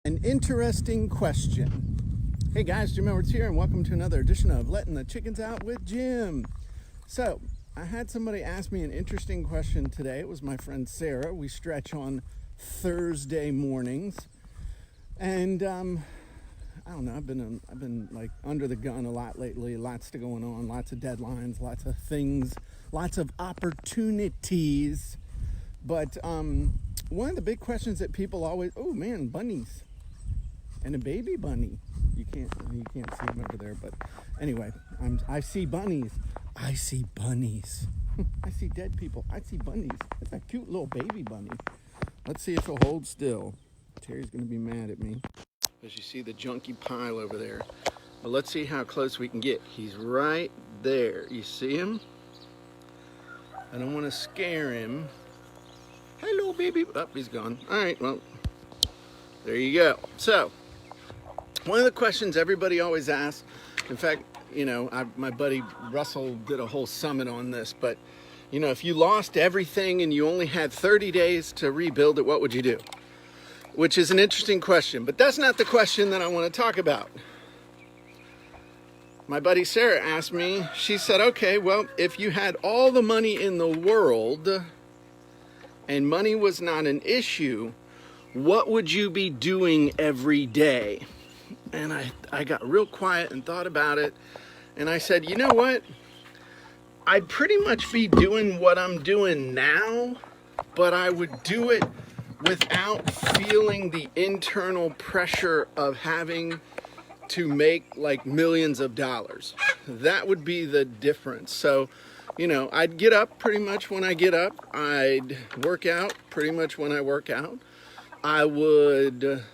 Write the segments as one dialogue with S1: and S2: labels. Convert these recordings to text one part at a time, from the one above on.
S1: An interesting question. Hey guys, Jim Edwards here, and welcome to another edition of Letting the Chickens Out with Jim. So, I had somebody ask me an interesting question today. It was my friend Sarah. We stretch on Thursday mornings, and I don't know. I've been like under the gun a lot lately. Lots going on, lots of deadlines, lots of things, lots of opportunities. But one of the big questions that people always, oh man, bunnies. And a baby bunny. You can't see them over there, but anyway, I see bunnies. I see bunnies. I see dead people. I see bunnies. It's a cute little baby bunny. Let's see if he'll hold still. Terry's gonna be mad at me. As you see the junky pile over there. But let's see how close we can get. He's right there. You see him? I don't want to scare him. Hello, baby. Oh, he's gone. All right, well, there you go. So, one of the questions everybody always asks, in fact, you know, my buddy Russell did a whole summit on this, but, you know, if you lost everything and you only had 30 days to rebuild it, what would you do? Which is an interesting question, but that's not the question that I want to talk about. My buddy Sarah asked me, she said, okay, well, if you had all the money in the world and money was not an issue, what would you be doing every day? And I got real quiet and thought about it. And I said, you know what? I'd pretty much be doing what I'm doing now, but I would do it without feeling the internal pressure of having to make like millions of dollars. That would be the difference. So, you know, I'd get up pretty much when I get up. I'd work out pretty much when I work out. I would,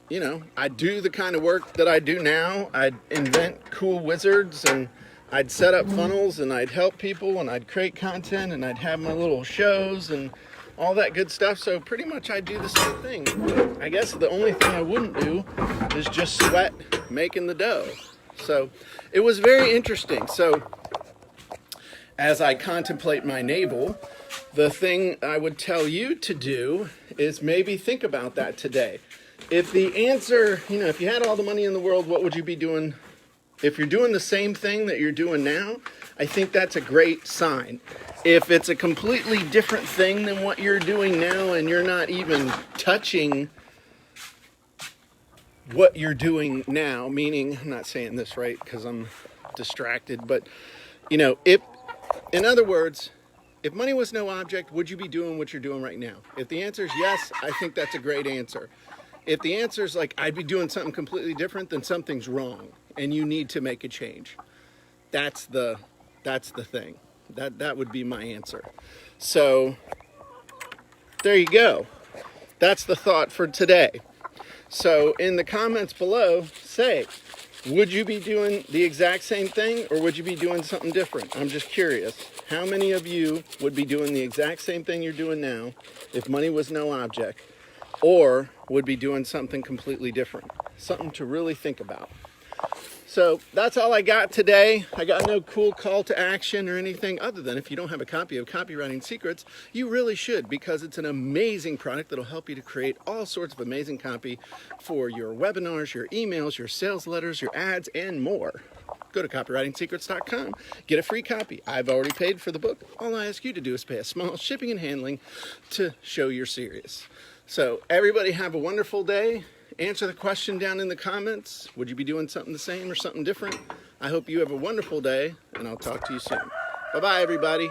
S1: you know, I'd do the kind of work that I do now. I'd invent cool wizards, and I'd set up funnels, and I'd help people, and I'd create content, and I'd have my little shows and all that good stuff. So pretty much I'd do the same thing. I guess the only thing I wouldn't do is just sweat making the dough. So it was very interesting. So as I contemplate my navel, the thing I would tell you to do is maybe think about that today. If the answer, you know, if you had all the money in the world, what would you be doing? If you're doing the same thing that you're doing now, I think that's a great sign. If it's a completely different thing than what you're doing now and you're not even touching what you're doing now, meaning, I'm not saying this right because I'm distracted, but, you know, if, in other words, if money was no object, would you be doing what you're doing right now? If the answer is yes, I think that's a great answer. If the answer is like, I'd be doing something completely different, then something's wrong and you need to make a change. That's the thing. That would be my answer. So there you go. That's the thought for today. So in the comments below, say, would you be doing the exact same thing or would you be doing something different? I'm just curious. How many of you would be doing the exact same thing you're doing now if money was no object, or would be doing something completely different? Something to really think about. So that's all I got today. I got no cool call to action or anything other than if you don't have a copy of Copywriting Secrets, you really should, because it's an amazing product that'll help you to create all sorts of amazing copy for your webinars, your emails, your sales letters, your ads, and more. Go to copywritingsecrets.com, get a free copy. I've already paid for the book. All I ask you to do is pay a small shipping and handling to show you're serious. So everybody have a wonderful day. Answer the question down in the comments. Would you be doing something the same or something different? I hope you have a wonderful day, and I'll talk to you soon. Bye-bye, everybody.